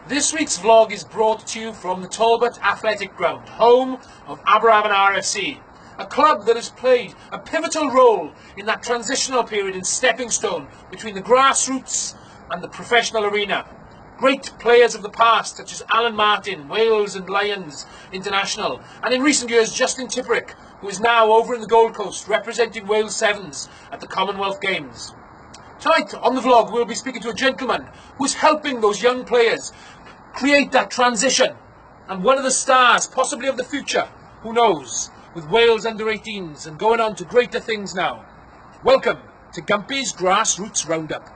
This week's vlog is brought to you from the Talbot Athletic Ground, home of Aberavon RFC, a club that has played a pivotal role in that transitional period and stepping stone between the grassroots and the professional arena. Great players of the past such as Alan Martin, Wales and Lions International, and in recent years Justin Tipperick, who is now over in the Gold Coast representing Wales Sevens at the Commonwealth Games. Tonight on the vlog we'll be speaking to a gentleman who is helping those young players create that transition, and one of the stars possibly of the future, who knows, with Wales under-18s and going on to greater things now. Welcome to Gumpy's Grassroots Roundup.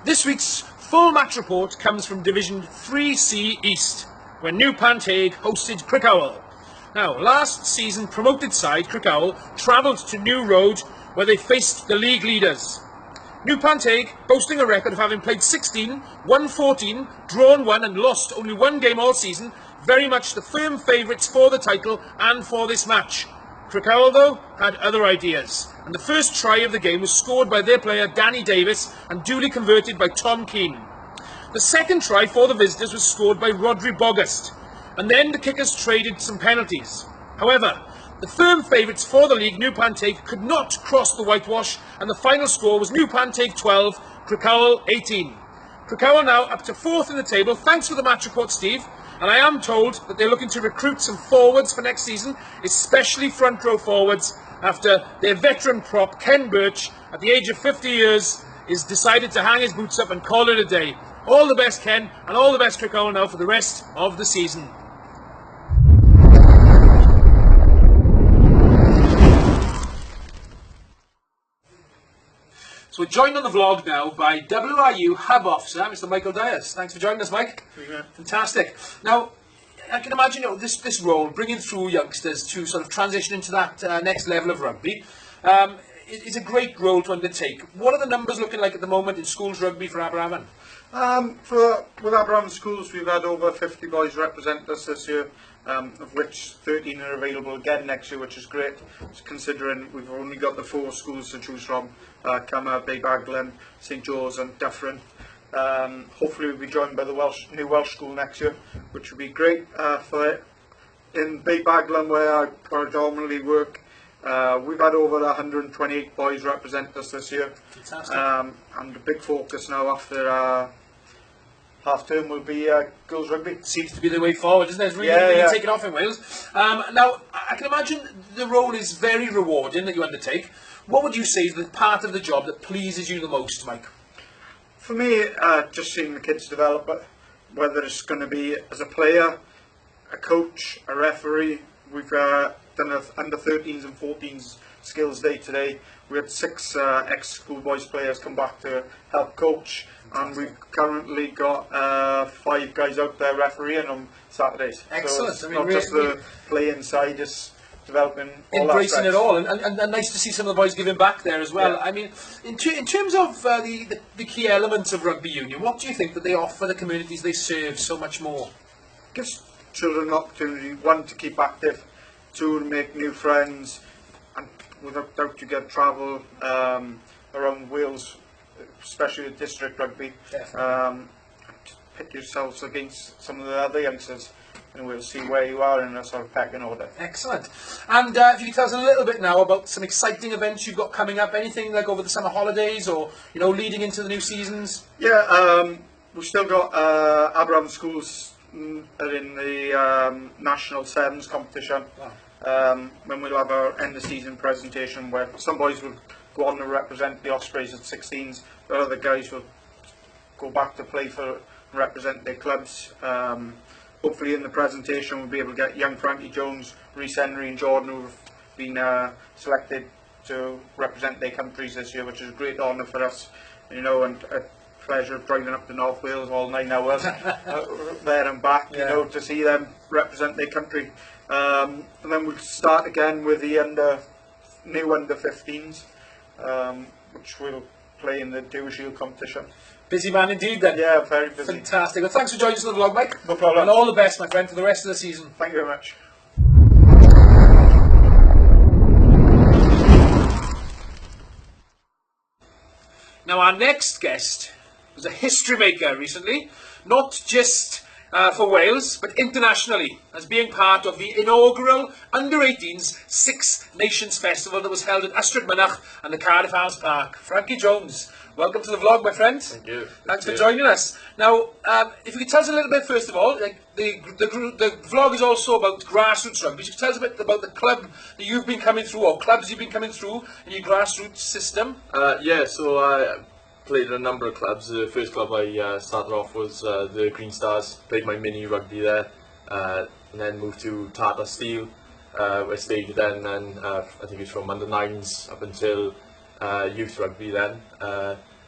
This week's full match report comes from Division 3C East, where New Panteg hosted Crickhowell. Now, last season promoted side Crickhowell travelled to New Road, where they faced the league leaders. New Panteg, boasting a record of having played 16, won 14, drawn 1 and lost only one game all season, very much the firm favourites for the title and for this match. Crickhowell, though, had other ideas, and the first try of the game was scored by their player Danny Davis and duly converted by Tom Keane. The second try for the visitors was scored by Rodri Bogust, and then the kickers traded some penalties. However, the firm favourites for the league, New Panteg, could not cross the whitewash, and the final score was New Panteg 12, Crickhowell 18. Crickhowell now up to 4th in the table. Thanks for the match report, Steve. And I am told that they're looking to recruit some forwards for next season, especially front row forwards, after their veteran prop, Ken Birch, at the age of 50 years, is decided to hang his boots up and call it a day. All the best, Ken, and all the best, Crickhowell, now for the rest of the season. So we're joined on the vlog now by WRU Hub Officer, Mr. Michael Dyers. Thanks for joining us, Mike. Fantastic. Now, I can imagine this role, bringing through youngsters to sort of transition into that next level of rugby, is a great role to undertake. What are the numbers looking like at the moment in schools rugby for Aberavon? With Aberavon Schools, we've had over 50 boys represent us this year, of which 13 are available again next year, which is great, considering we've only got the 4 schools to choose from, Cama, Beibaglan, St George's and Dyffryn. Hopefully we'll be joined by the new Welsh School next year, which would be great for it. In Beibaglan, where I predominantly work, we've had over 128 boys represent us this year. Fantastic. And the big focus now after half term will be girls rugby. Seems to be the way forward, isn't it? It's really taken off in Wales. Now, I can imagine the role is very rewarding that you undertake. What would you say is the part of the job that pleases you the most, Mike? For me, just seeing the kids develop, whether it's going to be as a player, a coach, a referee. We've done an under 13s and 14s skills day today. We had 6 ex-schoolboys players come back to help coach. And we've currently got 5 guys out there refereeing on Saturdays. Excellent. So it's not just the playing side, it's developing all embracing aspects. it all, and nice to see some of the boys giving back there as well. Yeah. I mean, in terms of the key elements of rugby union, what do you think that they offer the communities they serve so much more? Gives children an opportunity, 1, to keep active, 2, to make new friends, and without doubt you get travel around Wales, especially the district rugby. Pit yourselves against some of the other youngsters and we'll see where you are in a sort of pecking order. Excellent. And if you could tell us a little bit now about some exciting events you've got coming up, anything like over the summer holidays or leading into the new seasons? Yeah, we've still got Aberavon Schools in the National Sevens competition. Wow. When we'll have our end of season presentation where some boys will go on to represent the Ospreys at 16s, but other guys will go back to play for and represent their clubs. Hopefully in the presentation we'll be able to get young Frankie Jones, Rhys Henry and Jordan, who have been selected to represent their countries this year, which is a great honour for us, and a pleasure of driving up to North Wales all 9 hours there and back, to see them represent their country. And then we'll start again with the new under 15s, which will play in the Dyers competition. Busy man indeed then. Yeah, very busy. Fantastic. Well, thanks for joining us on the vlog, Mike. No problem. And all the best, my friend, for the rest of the season. Thank you very much. Now, our next guest was a history maker recently, not just for Wales, but internationally, as being part of the inaugural Under-18s Six Nations Festival that was held at Ystrad Mynach and the Cardiff Arms Park. Frankie Jones, welcome to the vlog, my friend. Thank you. Thanks for joining us. Now, if you could tell us a little bit, first of all, like the vlog is also about grassroots rugby. If you could tell us a bit about the club that you've been coming through, or clubs you've been coming through in your grassroots system. Yeah, so I played in a number of clubs. The first club I started off was the Green Stars. Played my mini rugby there, and then moved to Tata Steel. I stayed then, and I think it was from under 9s up until youth rugby then.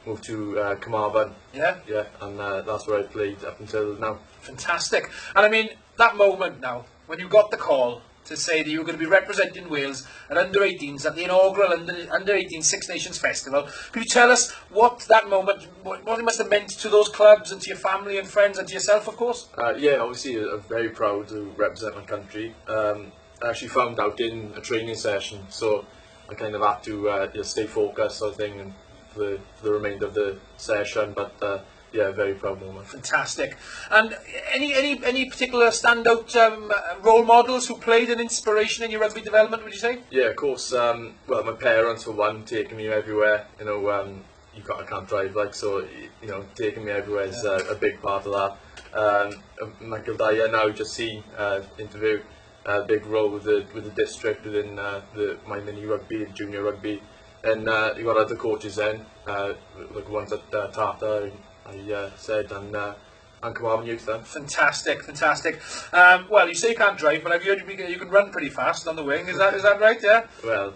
Moved to Carmarthen. Yeah? Yeah, and that's where I played up until now. Fantastic. And I mean, that moment now, when you got the call to say that you were going to be representing Wales at Under-18s at the inaugural Under-18 Six Nations Festival, could you tell us what that moment, what it must have meant to those clubs and to your family and friends and to yourself, of course? Yeah, obviously I'm very proud to represent my country. I actually found out in a training session, so I kind of had to just stay focused, sort of thing, and for the remainder of the session. But yeah, very proud moment. Fantastic. And any particular standout role models who played an inspiration in your rugby development, would you say? Yeah, of course. Well, my parents for one, taking me everywhere. You know, I can't drive, like, so you know, taking me everywhere is a big part of that. Michael Dyer now just see interview. Big role with the district within my mini rugby and junior rugby, and you got other coaches then, like ones at Tata, I said, and Carmarthen Youth then. Fantastic, fantastic. Well, you say you can't drive, but I've heard you can run pretty fast on the wing. Is that right? Yeah. Well,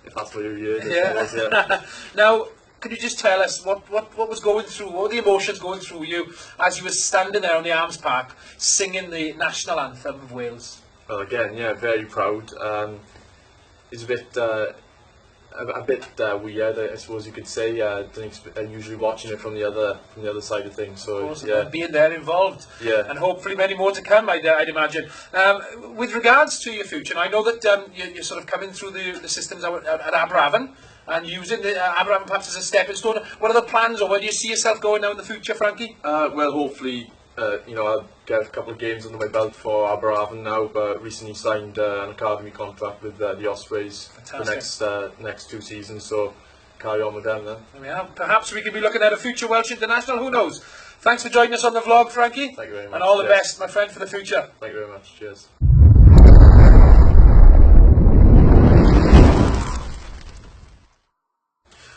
if that's what you heard, Yeah. I suppose, yeah. Now, could you just tell us what was going through, what were the emotions going through you as you were standing there on the Arms Park singing the national anthem of Wales? Well, again, yeah, very proud. It's a bit weird, I suppose you could say. I'm usually watching it from the other side of things. So Of course, yeah, being there involved, Yeah. and hopefully many more to come, I'd imagine. With regards to your future, and I know that you're sort of coming through the systems at Aberavon and using the Aberavon perhaps as a stepping stone. What are the plans, or where do you see yourself going now in the future, Frankie? well, hopefully, you know, I'll get a couple of games under my belt for Aberavon now. But recently signed an academy contract with the Ospreys for next 2 seasons. So carry on with them then. There we are. Perhaps we could be looking at a future Welsh international. Who knows? Thanks for joining us on the vlog, Frankie. Thank you very much. And all the Cheers. best, my friend, for the future. Thank you very much. Cheers.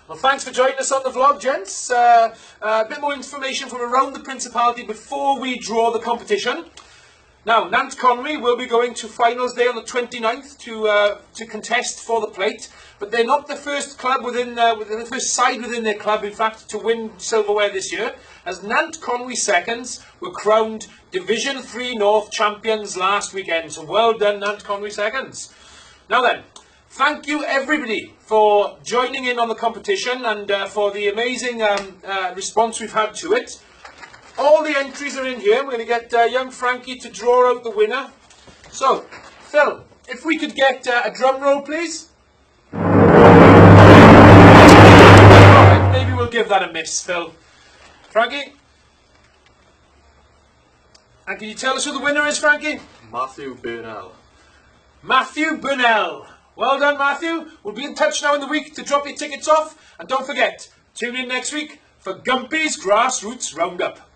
Well, thanks for joining us on the vlog, gents. A bit more information from around the Principality before we draw the competition. Now, Nant Conwy will be going to finals day on the 29th to contest for the plate, but they're not the first club within the first side within their club, in fact, to win silverware this year, as Nant Conwy seconds were crowned Division 3 North champions last weekend. So well done, Nant Conwy seconds. Now then, thank you everybody for joining in on the competition and for the amazing response we've had to it. All the entries are in here. We're going to get young Frankie to draw out the winner. So, Phil, if we could get a drum roll, please. Alright, maybe we'll give that a miss, Phil. Frankie? And can you tell us who the winner is, Frankie? Matthew Burnell. Matthew Burnell. Well done, Matthew. We'll be in touch now in the week to drop your tickets off. And don't forget, tune in next week for Gumpy's Grassroots Roundup.